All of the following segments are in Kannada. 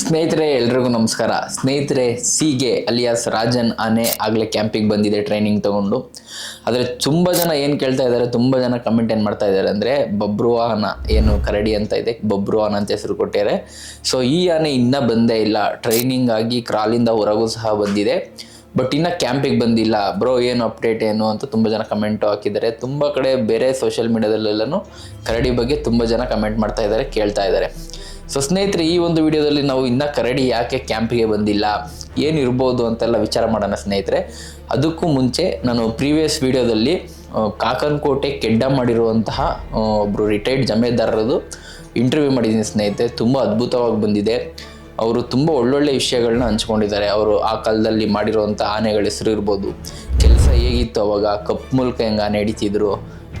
ಸ್ನೇಹಿತರೆ ಎಲ್ರಿಗೂ ನಮಸ್ಕಾರ. ಸ್ನೇಹಿತರೆ, ಸಿಗೆ ಅಲಿಯಾಸ್ ರಾಜನ್ ಆನೆ ಆಗಲೇ ಕ್ಯಾಂಪಿಗೆ ಬಂದಿದೆ ಟ್ರೈನಿಂಗ್ ತಗೊಂಡು. ಆದರೆ ತುಂಬ ಜನ ಏನು ಕೇಳ್ತಾ ಇದ್ದಾರೆ, ತುಂಬ ಜನ ಕಮೆಂಟ್ ಏನು ಮಾಡ್ತಾ ಇದ್ದಾರೆ ಅಂದರೆ ಬಬ್ರುವಾಹನ ಏನು ಕರಡಿ ಅಂತ ಇದೆ, ಬಬ್ರುವಾಹನ ಅಂತ ಹೆಸರು ಕೊಟ್ಟಿದ್ದಾರೆ. ಸೊ ಈ ಆನೆ ಇನ್ನೂ ಬಂದೇ ಇಲ್ಲ, ಟ್ರೈನಿಂಗ್ ಆಗಿ ಕ್ರಾಲಿಂದ ಹೊರಗೂ ಸಹ ಬಂದಿದೆ, ಬಟ್ ಇನ್ನು ಕ್ಯಾಂಪಿಗೆ ಬಂದಿಲ್ಲ. ಬ್ರೋ ಏನು ಅಪ್ಡೇಟ್ ಏನು ಅಂತ ತುಂಬ ಜನ ಕಮೆಂಟು ಹಾಕಿದ್ದಾರೆ. ತುಂಬ ಕಡೆ ಬೇರೆ ಸೋಷಿಯಲ್ ಮೀಡಿಯಾದಲ್ಲೆಲ್ಲೂ ಕರಡಿ ಬಗ್ಗೆ ತುಂಬ ಜನ ಕಮೆಂಟ್ ಮಾಡ್ತಾ ಇದ್ದಾರೆ, ಕೇಳ್ತಾ ಇದ್ದಾರೆ. ಸೊ ಸ್ನೇಹಿತರೆ, ಈ ಒಂದು ವಿಡಿಯೋದಲ್ಲಿ ನಾವು ಇನ್ನೂ ಕರಡಿ ಯಾಕೆ ಕ್ಯಾಂಪಿಗೆ ಬಂದಿಲ್ಲ, ಏನಿರ್ಬೋದು ಅಂತೆಲ್ಲ ವಿಚಾರ ಮಾಡೋಣ ಸ್ನೇಹಿತರೆ. ಅದಕ್ಕೂ ಮುಂಚೆ ನಾನು ಪ್ರೀವಿಯಸ್ ವಿಡಿಯೋದಲ್ಲಿ ಕಾಕನಕೋಟೆ ಕೆಡ್ಡ ಮಾಡಿರುವಂತಹ ಒಬ್ಬರು ರಿಟೈರ್ಡ್ ಜಮೇದಾರರದು ಇಂಟರ್ವ್ಯೂ ಮಾಡಿದ್ದೀನಿ ಸ್ನೇಹಿತರೆ. ತುಂಬ ಅದ್ಭುತವಾಗಿ ಬಂದಿದೆ. ಅವರು ತುಂಬ ಒಳ್ಳೊಳ್ಳೆ ವಿಷಯಗಳನ್ನ ಹಂಚ್ಕೊಂಡಿದ್ದಾರೆ. ಅವರು ಆ ಕಾಲದಲ್ಲಿ ಮಾಡಿರುವಂಥ ಆನೆಗಳ ಹೆಸರು ಇರ್ಬೋದು, ಕೆಲಸ ಹೇಗಿತ್ತು ಅವಾಗ, ಕಪ್ ಮೂಲಕ ಹೆಂಗೆ ಆನೆ ಹಿಡಿತಿದ್ರು,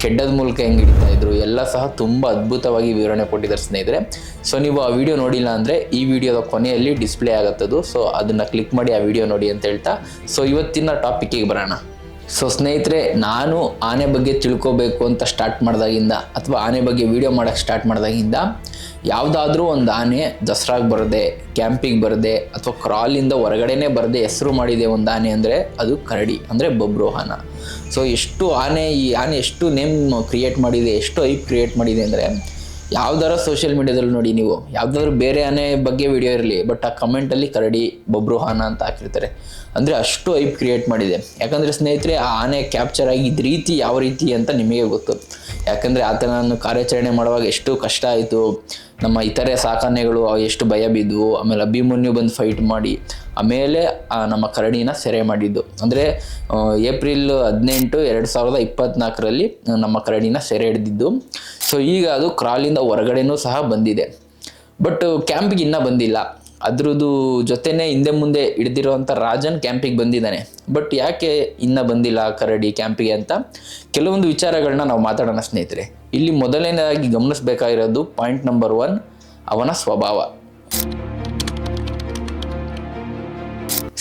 ಕೆಡ್ಡದ ಮೂಲಕ ಹೆಂಗೆ ಹಿಡಿತಾ ಇದ್ರು, ಎಲ್ಲ ಸಹ ತುಂಬ ಅದ್ಭುತವಾಗಿ ವಿವರಣೆ ಕೊಟ್ಟಿದ್ದಾರೆ ಸ್ನೇಹಿತರೆ. ಸೊ ನೀವು ಆ ವಿಡಿಯೋ ನೋಡಿಲ್ಲ ಅಂದರೆ ಈ ವಿಡಿಯೋದ ಕೊನೆಯಲ್ಲಿ ಡಿಸ್ಪ್ಲೇ ಆಗುತ್ತದು. ಸೊ ಅದನ್ನು ಕ್ಲಿಕ್ ಮಾಡಿ ಆ ವಿಡಿಯೋ ನೋಡಿ ಅಂತ ಹೇಳ್ತಾ, ಸೊ ಇವತ್ತಿನ ಟಾಪಿಕ್ಕಿಗೆ ಬರೋಣ. ಸೊ ಸ್ನೇಹಿತರೆ, ನಾನು ಆನೆ ಬಗ್ಗೆ ತಿಳ್ಕೊಬೇಕು ಅಂತ ಸ್ಟಾರ್ಟ್ ಮಾಡಿದಾಗಿಂದ ಅಥವಾ ಆನೆ ಬಗ್ಗೆ ವಿಡಿಯೋ ಮಾಡೋಕ್ಕೆ ಸ್ಟಾರ್ಟ್ ಮಾಡಿದಾಗಿಂದ ಯಾವುದಾದ್ರೂ ಒಂದು ಆನೆ ದಸರಾಗೆ ಬರದೆ, ಕ್ಯಾಂಪಿಗೆ ಬರದೆ ಅಥವಾ ಕ್ರಾಲಿಂದ ಹೊರಗಡೆನೇ ಬರದೆ ಹೆಸರು ಮಾಡಿದೆ ಒಂದು ಆನೆ ಅಂದರೆ ಅದು ಕರಡಿ, ಅಂದರೆ ಬಬ್ರುವಾಹನ. ಸೊ ಈ ಆನೆ ಎಷ್ಟು ನೇಮ್ ಕ್ರಿಯೇಟ್ ಮಾಡಿದೆ, ಎಷ್ಟು ಐಪ್ ಕ್ರಿಯೇಟ್ ಮಾಡಿದೆ ಅಂದರೆ, ಯಾವ್ದಾರ ಸೋಷಿಯಲ್ ಮೀಡಿಯಾದಲ್ಲಿ ನೋಡಿ ನೀವು, ಯಾವುದಾದ್ರೂ ಬೇರೆ ಆನೆ ಬಗ್ಗೆ ವಿಡಿಯೋ ಇರಲಿ, ಬಟ್ ಆ ಕಮೆಂಟಲ್ಲಿ ಕರಡಿ ಬಬ್ರುವಾಹನ ಅಂತ ಹಾಕಿರ್ತಾರೆ. ಅಂದರೆ ಅಷ್ಟು ಐಪ್ ಕ್ರಿಯೇಟ್ ಮಾಡಿದೆ. ಯಾಕಂದರೆ ಸ್ನೇಹಿತರೆ, ಆ ಆನೆ ಕ್ಯಾಪ್ಚರ್ ಆಗಿದ್ದ ರೀತಿ ಯಾವ ರೀತಿ ಅಂತ ನಿಮಗೆ ಗೊತ್ತು. ಯಾಕಂದರೆ ಆತನನ್ನು ಕಾರ್ಯಾಚರಣೆ ಮಾಡುವಾಗ ಎಷ್ಟು ಕಷ್ಟ ಆಯಿತು, ನಮ್ಮ ಇತರೆ ಸಾಕಾನೆಗಳು ಎಷ್ಟು ಭಯ ಬಿದ್ದವು. ಆಮೇಲೆ ಅಭಿಮನ್ಯು ಬಂದು ಫೈಟ್ ಮಾಡಿ ಆಮೇಲೆ ನಮ್ಮ ಕರಡಿನ ಸೆರೆ ಮಾಡಿದ್ದು. ಅಂದರೆ ಏಪ್ರಿಲ್ 18, 2024ರಲ್ಲಿ ನಮ್ಮ ಕರಡಿನ ಸೆರೆ ಹಿಡಿದಿದ್ದು. ಸೊ ಈಗ ಅದು ಕ್ರಾಲಿಂದ ಹೊರಗಡೆನೂ ಸಹ ಬಂದಿದೆ, ಬಟ್ ಕ್ಯಾಂಪಿಗೆ ಇನ್ನೂ ಬಂದಿಲ್ಲ. ಅದ್ರದ್ದು ಜೊತೆನೇ ಹಿಂದೆ ಮುಂದೆ ಹಿಡಿದಿರುವಂಥ ರಾಜನ್ ಕ್ಯಾಂಪಿಗೆ ಬಂದಿದ್ದಾನೆ. ಬಟ್ ಯಾಕೆ ಇನ್ನೂ ಬಂದಿಲ್ಲ ಕರಡಿ ಕ್ಯಾಂಪಿಗೆ ಅಂತ ಕೆಲವೊಂದು ವಿಚಾರಗಳನ್ನ ನಾವು ಮಾತಾಡೋಣ ಸ್ನೇಹಿತರೆ. ಇಲ್ಲಿ ಮೊದಲನೇದಾಗಿ ಗಮನಿಸಬೇಕಾಗಿರೋದು ಪಾಯಿಂಟ್ ನಂಬರ್ 1, ಅವನ ಸ್ವಭಾವ.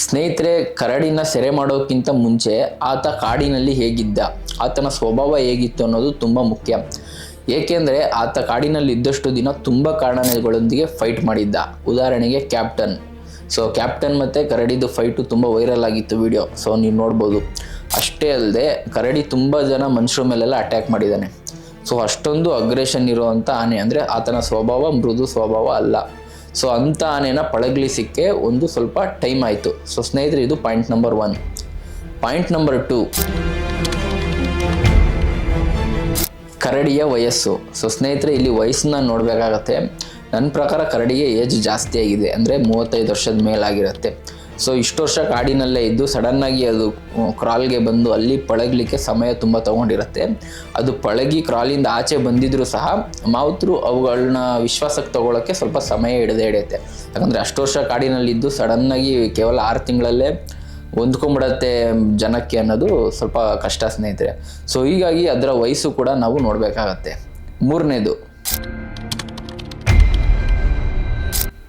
ಸ್ನೇಹಿತರೆ, ಕರಡಿನ ಸೆರೆ ಮಾಡೋಕ್ಕಿಂತ ಮುಂಚೆ ಆತ ಕಾಡಿನಲ್ಲಿ ಹೇಗಿದ್ದ, ಆತನ ಸ್ವಭಾವ ಹೇಗಿತ್ತು ಅನ್ನೋದು ತುಂಬ ಮುಖ್ಯ. ಏಕೆಂದರೆ ಆತ ಕಾಡಿನಲ್ಲಿ ಇದ್ದಷ್ಟು ದಿನ ತುಂಬ ಕಾರಣಗಳೊಂದಿಗೆ ಫೈಟ್ ಮಾಡಿದ್ದ. ಉದಾಹರಣೆಗೆ ಕ್ಯಾಪ್ಟನ್. ಸೊ ಕ್ಯಾಪ್ಟನ್ ಮತ್ತು ಕರಡಿದು ಫೈಟು ತುಂಬ ವೈರಲ್ ಆಗಿತ್ತು ವಿಡಿಯೋ, ಸೊ ನೀವು ನೋಡ್ಬೋದು. ಅಷ್ಟೇ ಅಲ್ಲದೆ ಕರಡಿ ತುಂಬ ಜನ ಮನುಷ್ಯರ ಮೇಲೆಲ್ಲ ಅಟ್ಯಾಕ್ ಮಾಡಿದ್ದಾನೆ. ಸೊ ಅಷ್ಟೊಂದು ಅಗ್ರೆಷನ್ ಇರುವಂಥ ಆನೆ, ಅಂದರೆ ಆತನ ಸ್ವಭಾವ ಮೃದು ಸ್ವಭಾವ ಅಲ್ಲ. ಸೊ ಅಂಥ ಆನೆನ ಪಳಗಿಲಿಸಿಕ್ಕೆ ಒಂದು ಸ್ವಲ್ಪ ಟೈಮ್ ಆಯಿತು. ಸೊ ಸ್ನೇಹಿತರೆ, ಇದು ಪಾಯಿಂಟ್ ನಂಬರ್ 1. ಪಾಯಿಂಟ್ ನಂಬರ್ 2, ಕರಡಿಯ ವಯಸ್ಸು. ಸೊ ಸ್ನೇಹಿತರೆ, ಇಲ್ಲಿ ವಯಸ್ಸನ್ನ ನೋಡಬೇಕಾಗತ್ತೆ. ನನ್ನ ಪ್ರಕಾರ ಕರಡಿಗೆ ಏಜ್ ಜಾಸ್ತಿ ಆಗಿದೆ, ಅಂದರೆ 35 ವರ್ಷದ ಮೇಲಾಗಿರುತ್ತೆ. ಸೊ ಇಷ್ಟು ವರ್ಷ ಕಾಡಿನಲ್ಲೇ ಇದ್ದು ಸಡನ್ನಾಗಿ ಅದು ಕ್ರಾಲ್ಗೆ ಬಂದು ಅಲ್ಲಿ ಪಳಗಲಿಕ್ಕೆ ಸಮಯ ತುಂಬ ತೊಗೊಂಡಿರುತ್ತೆ. ಅದು ಪಳಗಿ ಕ್ರಾಲಿಂದ ಆಚೆ ಬಂದಿದ್ರೂ ಸಹ ಮಾವುತರು ಅವುಗಳನ್ನ ವಿಶ್ವಾಸಕ್ಕೆ ತೊಗೊಳಕ್ಕೆ ಸ್ವಲ್ಪ ಸಮಯ ಹಿಡಿಯುತ್ತೆ. ಯಾಕಂದರೆ ಅಷ್ಟು ವರ್ಷ ಕಾಡಿನಲ್ಲಿದ್ದು ಸಡನ್ನಾಗಿ ಕೇವಲ 6 ತಿಂಗಳಲ್ಲೇ ಹೊಂದ್ಕೊಂಬಿಡತ್ತೆ ಜನಕ್ಕೆ ಅನ್ನೋದು ಸ್ವಲ್ಪ ಕಷ್ಟ ಸ್ನೇಹಿತರೆ. ಸೊ ಹೀಗಾಗಿ ಅದರ ವಯಸ್ಸು ಕೂಡ ನಾವು ನೋಡಬೇಕಾಗತ್ತೆ. 3ನೇದು,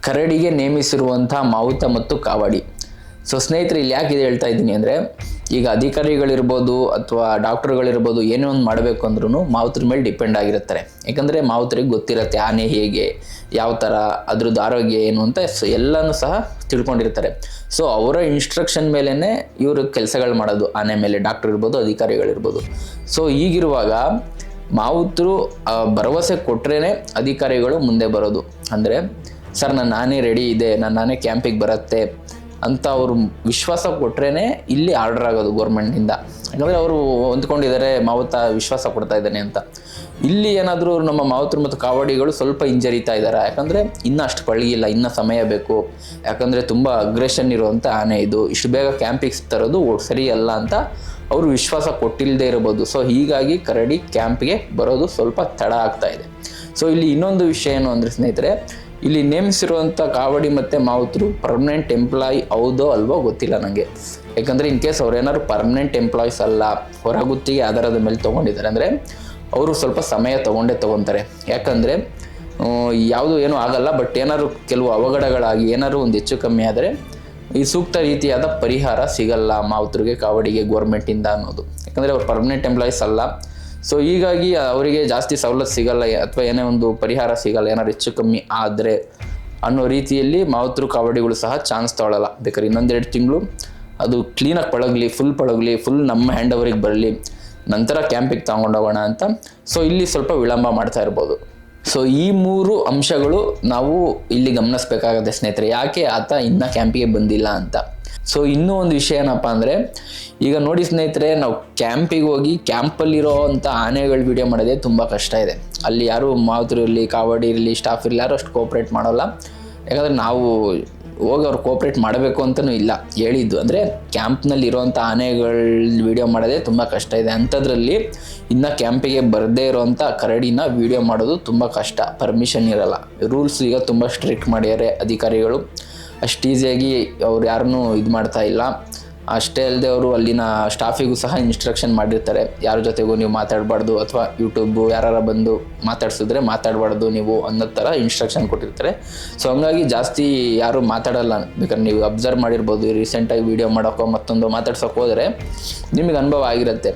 ಕರಡಿಗೆ ನೇಮಿಸಿರುವಂಥ ಮಾವುತ ಮತ್ತು ಕಾವಡಿ. ಸೊ ಸ್ನೇಹಿತರೆ, ಇಲ್ಲಿ ಯಾಕೆ ಇದು ಹೇಳ್ತಾ ಇದ್ದೀನಿ ಅಂದರೆ, ಈಗ ಅಧಿಕಾರಿಗಳಿರ್ಬೋದು ಅಥವಾ ಡಾಕ್ಟರ್ಗಳಿರ್ಬೋದು ಏನೇ ಒಂದು ಮಾಡಬೇಕು ಅಂದ್ರೂ ಮಾವುತರ ಮೇಲೆ ಡಿಪೆಂಡ್ ಆಗಿರ್ತಾರೆ. ಯಾಕಂದರೆ ಮಾವುತರಿಗೆ ಗೊತ್ತಿರುತ್ತೆ ಆನೆ ಹೇಗೆ, ಯಾವ ಥರ, ಅದ್ರದ್ದು ಆರೋಗ್ಯ ಏನು ಅಂತ ಎಲ್ಲನೂ ಸಹ ತಿಳ್ಕೊಂಡಿರ್ತಾರೆ. ಸೊ ಅವರ ಇನ್ಸ್ಟ್ರಕ್ಷನ್ ಮೇಲೇ ಇವರು ಕೆಲಸಗಳು ಮಾಡೋದು, ಆನೆ ಮೇಲೆ ಡಾಕ್ಟರ್ ಇರ್ಬೋದು, ಅಧಿಕಾರಿಗಳಿರ್ಬೋದು. ಸೊ ಈಗಿರುವಾಗ ಮಾವುತರು ಭರವಸೆ ಕೊಟ್ಟರೆ ಅಧಿಕಾರಿಗಳು ಮುಂದೆ ಬರೋದು. ಅಂದರೆ ಸರ್, ನನ್ನ ಆನೆ ರೆಡಿ ಇದೆ, ನನ್ನ ಆನೆ ಕ್ಯಾಂಪಿಗೆ ಬರುತ್ತೆ ಅಂತ ಅವರು ವಿಶ್ವಾಸ ಕೊಟ್ರೇ ಇಲ್ಲಿ ಆರ್ಡರ್ ಆಗೋದು ಗೌರ್ಮೆಂಟಿಂದ. ಯಾಕಂದರೆ ಅವರು ಹೊಂದ್ಕೊಂಡಿದ್ದಾರೆ, ಮಾವುತ ವಿಶ್ವಾಸ ಕೊಡ್ತಾ ಇದ್ದಾನೆ ಅಂತ. ಇಲ್ಲಿ ಏನಾದರೂ ನಮ್ಮ ಮಾವುತರು ಮತ್ತು ಕಾವಡಿಗಳು ಸ್ವಲ್ಪ ಹಿಂಜರಿತಾ ಇದ್ದಾರೆ. ಯಾಕಂದರೆ ಇನ್ನೂ ಅಷ್ಟು ಪಳಗಿಲ್ಲ, ಇನ್ನೂ ಸಮಯ ಬೇಕು. ಯಾಕಂದರೆ ತುಂಬ ಅಗ್ರೆಷನ್ ಇರುವಂಥ ಆನೆ ಇದು, ಇಷ್ಟು ಬೇಗ ಕ್ಯಾಂಪಿಗೆ ತರೋದು ಸರಿಯಲ್ಲ ಅಂತ ಅವರು ವಿಶ್ವಾಸ ಕೊಟ್ಟಿಲ್ಲದೆ ಇರ್ಬೋದು. ಸೊ ಹೀಗಾಗಿ ಕರಡಿ ಕ್ಯಾಂಪಿಗೆ ಬರೋದು ಸ್ವಲ್ಪ ತಡ ಆಗ್ತಾ ಇದೆ. ಸೊ ಇಲ್ಲಿ ಇನ್ನೊಂದು ವಿಷಯ ಏನು ಅಂದರೆ ಸ್ನೇಹಿತರೆ, ಇಲ್ಲಿ ನೇಮಿಸಿರುವಂಥ ಕಾವಡಿ ಮತ್ತು ಮಾವುತರು ಪರ್ಮನೆಂಟ್ ಎಂಪ್ಲಾಯ್ ಹೌದೋ ಅಲ್ವೋ ಗೊತ್ತಿಲ್ಲ ನನಗೆ. ಯಾಕಂದರೆ ಇನ್ ಕೇಸ್ ಅವ್ರು ಏನಾದ್ರು ಪರ್ಮನೆಂಟ್ ಎಂಪ್ಲಾಯ್ಸ್ ಅಲ್ಲ, ಹೊರಗುತ್ತಿಗೆ ಆಧಾರದ ಮೇಲೆ ತೊಗೊಂಡಿದ್ದಾರೆ ಅಂದರೆ ಅವರು ಸ್ವಲ್ಪ ಸಮಯ ತೊಗೊತಾರೆ. ಯಾಕಂದರೆ ಯಾವುದು ಏನೂ ಆಗಲ್ಲ, ಬಟ್ ಏನಾದ್ರು ಕೆಲವು ಅವಘಡಗಳಾಗಿ ಏನಾದ್ರು ಒಂದು ಹೆಚ್ಚು ಕಮ್ಮಿ ಆದರೆ ಈ ಸೂಕ್ತ ರೀತಿಯಾದ ಪರಿಹಾರ ಸಿಗಲ್ಲ ಮಾವುತರಿಗೆ, ಕಾವಡಿಗೆ ಗೌರ್ಮೆಂಟಿಂದ ಅನ್ನೋದು. ಯಾಕಂದರೆ ಅವ್ರು ಪರ್ಮನೆಂಟ್ ಎಂಪ್ಲಾಯೀಸ್ ಅಲ್ಲ. ಸೊ ಹೀಗಾಗಿ ಅವರಿಗೆ ಜಾಸ್ತಿ ಸವಲತ್ತು ಸಿಗಲ್ಲ ಅಥವಾ ಏನೇ ಒಂದು ಪರಿಹಾರ ಸಿಗಲ್ಲ. ಏನಾದ್ರು ಹೆಚ್ಚು ಕಮ್ಮಿ ಆದರೆ ಅನ್ನೋ ರೀತಿಯಲ್ಲಿ ಮಾವತರು ಕಾವಡಿಗಳು ಸಹ ಚಾನ್ಸ್ ತೊಗೊಳ್ಳಲ್ಲ. ಬೇಕಾದ್ರೆ ಇನ್ನೊಂದೆರಡು ತಿಂಗಳು ಅದು ಕ್ಲೀನಾಗಿ ಪಳಗಲಿ, ಫುಲ್ ನಮ್ಮ ಹ್ಯಾಂಡ್ ಓವರಿಗೆ ಬರಲಿ, ನಂತರ ಕ್ಯಾಂಪಿಗೆ ತಗೊಂಡೋಗೋಣ ಅಂತ. ಸೊ ಇಲ್ಲಿ ಸ್ವಲ್ಪ ವಿಳಂಬ ಮಾಡ್ತಾ ಇರ್ಬೋದು. ಸೊ ಈ 3 ಅಂಶಗಳು ನಾವು ಇಲ್ಲಿ ಗಮನಿಸಬೇಕಾಗುತ್ತೆ ಸ್ನೇಹಿತರೆ, ಯಾಕೆ ಆತ ಇನ್ನೂ ಕ್ಯಾಂಪಿಗೆ ಬಂದಿಲ್ಲ ಅಂತ. ಸೊ ಇನ್ನೂ ಒಂದು ವಿಷಯ ಏನಪ್ಪ ಅಂದರೆ, ಈಗ ನೋಡಿ ಸ್ನೇಹಿತರೆ, ನಾವು ಕ್ಯಾಂಪಿಗೆ ಹೋಗಿ ಕ್ಯಾಂಪಲ್ಲಿರೋ ಅಂಥ ಆನೆಗಳ ವಿಡಿಯೋ ಮಾಡೋದೇ ತುಂಬ ಕಷ್ಟ ಇದೆ. ಅಲ್ಲಿ ಯಾರು ಮಾವತರು ಇರಲಿ, ಕಾವಡಿ ಇರಲಿ, ಸ್ಟಾಫ್ ಇರಲಿ, ಯಾರು ಅಷ್ಟು ಕೋಪ್ರೇಟ್ ಮಾಡೋಲ್ಲ. ಯಾಕಂದರೆ ನಾವು ಹೋಗಿ ಅವ್ರು ಕೋಪ್ರೇಟ್ ಮಾಡಬೇಕು ಅಂತಲೂ ಇಲ್ಲ ಹೇಳಿದ್ದು. ಅಂದರೆ ಕ್ಯಾಂಪ್ನಲ್ಲಿ ಇರೋವಂಥ ಆನೆಗಳ ವಿಡಿಯೋ ಮಾಡೋದೇ ತುಂಬ ಕಷ್ಟ ಇದೆ. ಅಂಥದ್ರಲ್ಲಿ ಇನ್ನು ಕ್ಯಾಂಪಿಗೆ ಬರದೇ ಇರೋವಂಥ ಕರಡಿನ ವಿಡಿಯೋ ಮಾಡೋದು ತುಂಬ ಕಷ್ಟ, ಪರ್ಮಿಷನ್ ಇರಲ್ಲ. ರೂಲ್ಸ್ ಈಗ ತುಂಬ ಸ್ಟ್ರಿಕ್ಟ್ ಮಾಡ್ಯಾರೆ ಅಧಿಕಾರಿಗಳು. ಅಷ್ಟು ಈಸಿಯಾಗಿ ಅವ್ರು ಯಾರನ್ನೂ ಇದು ಮಾಡ್ತಾ ಇಲ್ಲ. ಅಷ್ಟೇ ಅಲ್ಲದೆ ಅವರು ಅಲ್ಲಿನ ಸ್ಟಾಫಿಗೂ ಸಹ ಇನ್ಸ್ಟ್ರಕ್ಷನ್ ಮಾಡಿರ್ತಾರೆ, ಯಾರ ಜೊತೆಗೂ ನೀವು ಮಾತಾಡಬಾರ್ದು, ಅಥವಾ ಯೂಟ್ಯೂಬು ಯಾರು ಬಂದು ಮಾತಾಡ್ಸಿದ್ರೆ ಮಾತಾಡಬಾರ್ದು ನೀವು ಅನ್ನೋ ಥರ ಇನ್ಸ್ಟ್ರಕ್ಷನ್ ಕೊಟ್ಟಿರ್ತಾರೆ. ಸೊ ಹಂಗಾಗಿ ಜಾಸ್ತಿ ಯಾರು ಮಾತಾಡಲ್ಲ. ಬೇಕಾದ್ರೆ ನೀವು ಅಬ್ಸರ್ವ್ ಮಾಡಿರ್ಬೋದು, ರೀಸೆಂಟಾಗಿ ವೀಡಿಯೋ ಮಾಡೋಕ್ಕೋ ಮತ್ತೊಂದು ಮಾತಾಡ್ಸೋಕೆ ಹೋದರೆ ನಿಮಗೆ ಅನುಭವ ಆಗಿರುತ್ತೆ.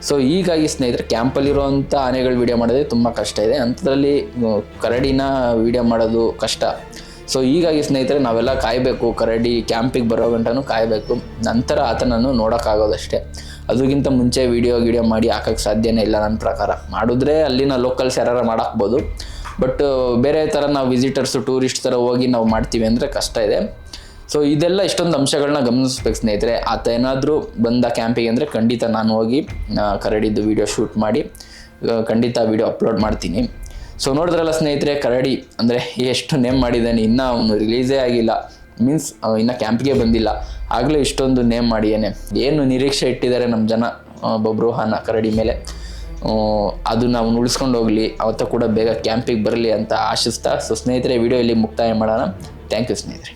ಸೊ ಹೀಗಾಗಿ ಸ್ನೇಹಿತರೆ, ಕ್ಯಾಂಪಲ್ಲಿರೋವಂಥ ಆನೆಗಳು ವೀಡಿಯೋ ಮಾಡೋದೇ ತುಂಬ ಕಷ್ಟ ಇದೆ. ಅಂಥದ್ರಲ್ಲಿ ಕರಡಿನ ವೀಡಿಯೋ ಮಾಡೋದು ಕಷ್ಟ. ಸೊ ಹೀಗಾಗಿ ಸ್ನೇಹಿತರೆ, ನಾವೆಲ್ಲ ಕಾಯಬೇಕು, ಕರಡಿ ಕ್ಯಾಂಪಿಗೆ ಬರೋ ಗಂಟನೂ ಕಾಯಬೇಕು. ನಂತರ ಆತನನ್ನು ನೋಡೋಕ್ಕಾಗೋದಷ್ಟೇ. ಅದಕ್ಕಿಂತ ಮುಂಚೆ ವೀಡಿಯೋ ಮಾಡಿ ಹಾಕೋಕ್ಕೆ ಸಾಧ್ಯನೇ ಇಲ್ಲ ನನ್ನ ಪ್ರಕಾರ. ಮಾಡಿದ್ರೆ ಅಲ್ಲಿನ ಲೋಕಲ್ಸ್ ಯಾರು ಮಾಡಾಕ್ಬೋದು, ಬಟ್ ಬೇರೆ ಥರ ನಾವು ವಿಸಿಟರ್ಸು, ಟೂರಿಸ್ಟ್ ಥರ ಹೋಗಿ ನಾವು ಮಾಡ್ತೀವಿ ಅಂದರೆ ಕಷ್ಟ ಇದೆ. ಸೊ ಇದೆಲ್ಲ ಇಷ್ಟೊಂದು ಅಂಶಗಳನ್ನ ಗಮನಿಸ್ಬೇಕು ಸ್ನೇಹಿತರೆ. ಆತ ಏನಾದರೂ ಬಂದ ಕ್ಯಾಂಪಿಗೆ ಅಂದರೆ ಖಂಡಿತ ನಾನು ಹೋಗಿ ಕರಡಿದ್ದು ವೀಡಿಯೋ ಶೂಟ್ ಮಾಡಿ ಖಂಡಿತ ವೀಡಿಯೋ ಅಪ್ಲೋಡ್ ಮಾಡ್ತೀನಿ. ಸೊ ನೋಡಿದ್ರಲ್ಲ ಸ್ನೇಹಿತರೆ, ಕರಡಿ ಅಂದರೆ ಎಷ್ಟು ನೇಮ್ ಮಾಡಿದ್ದಾನೆ, ಇನ್ನೂ ಅವನು ರಿಲೀಸೇ ಆಗಿಲ್ಲ, ಮೀನ್ಸ್ ಇನ್ನೂ ಕ್ಯಾಂಪ್ಗೆ ಬಂದಿಲ್ಲ, ಆಗಲೇ ಇಷ್ಟೊಂದು ನೇಮ್ ಮಾಡಿದ್ದಾನೆ. ಏನು ನಿರೀಕ್ಷೆ ಇಟ್ಟಿದ್ದಾರೆ ನಮ್ಮ ಜನ ಬಬ್ರುವಾಹನ ಕರಡಿ ಮೇಲೆ, ಅದು ನಾವು ಉಳಿಸ್ಕೊಂಡು ಹೋಗಲಿ, ಅವತ್ತ ಕೂಡ ಬೇಗ ಕ್ಯಾಂಪಿಗೆ ಬರಲಿ ಅಂತ ಆಶಿಸ್ತಾ. ಸೊ ಸ್ನೇಹಿತರೆ, ವಿಡಿಯೋ ಇಲ್ಲಿ ಮುಕ್ತಾಯ ಮಾಡೋಣ. ಥ್ಯಾಂಕ್ ಯು ಸ್ನೇಹಿತರೆ.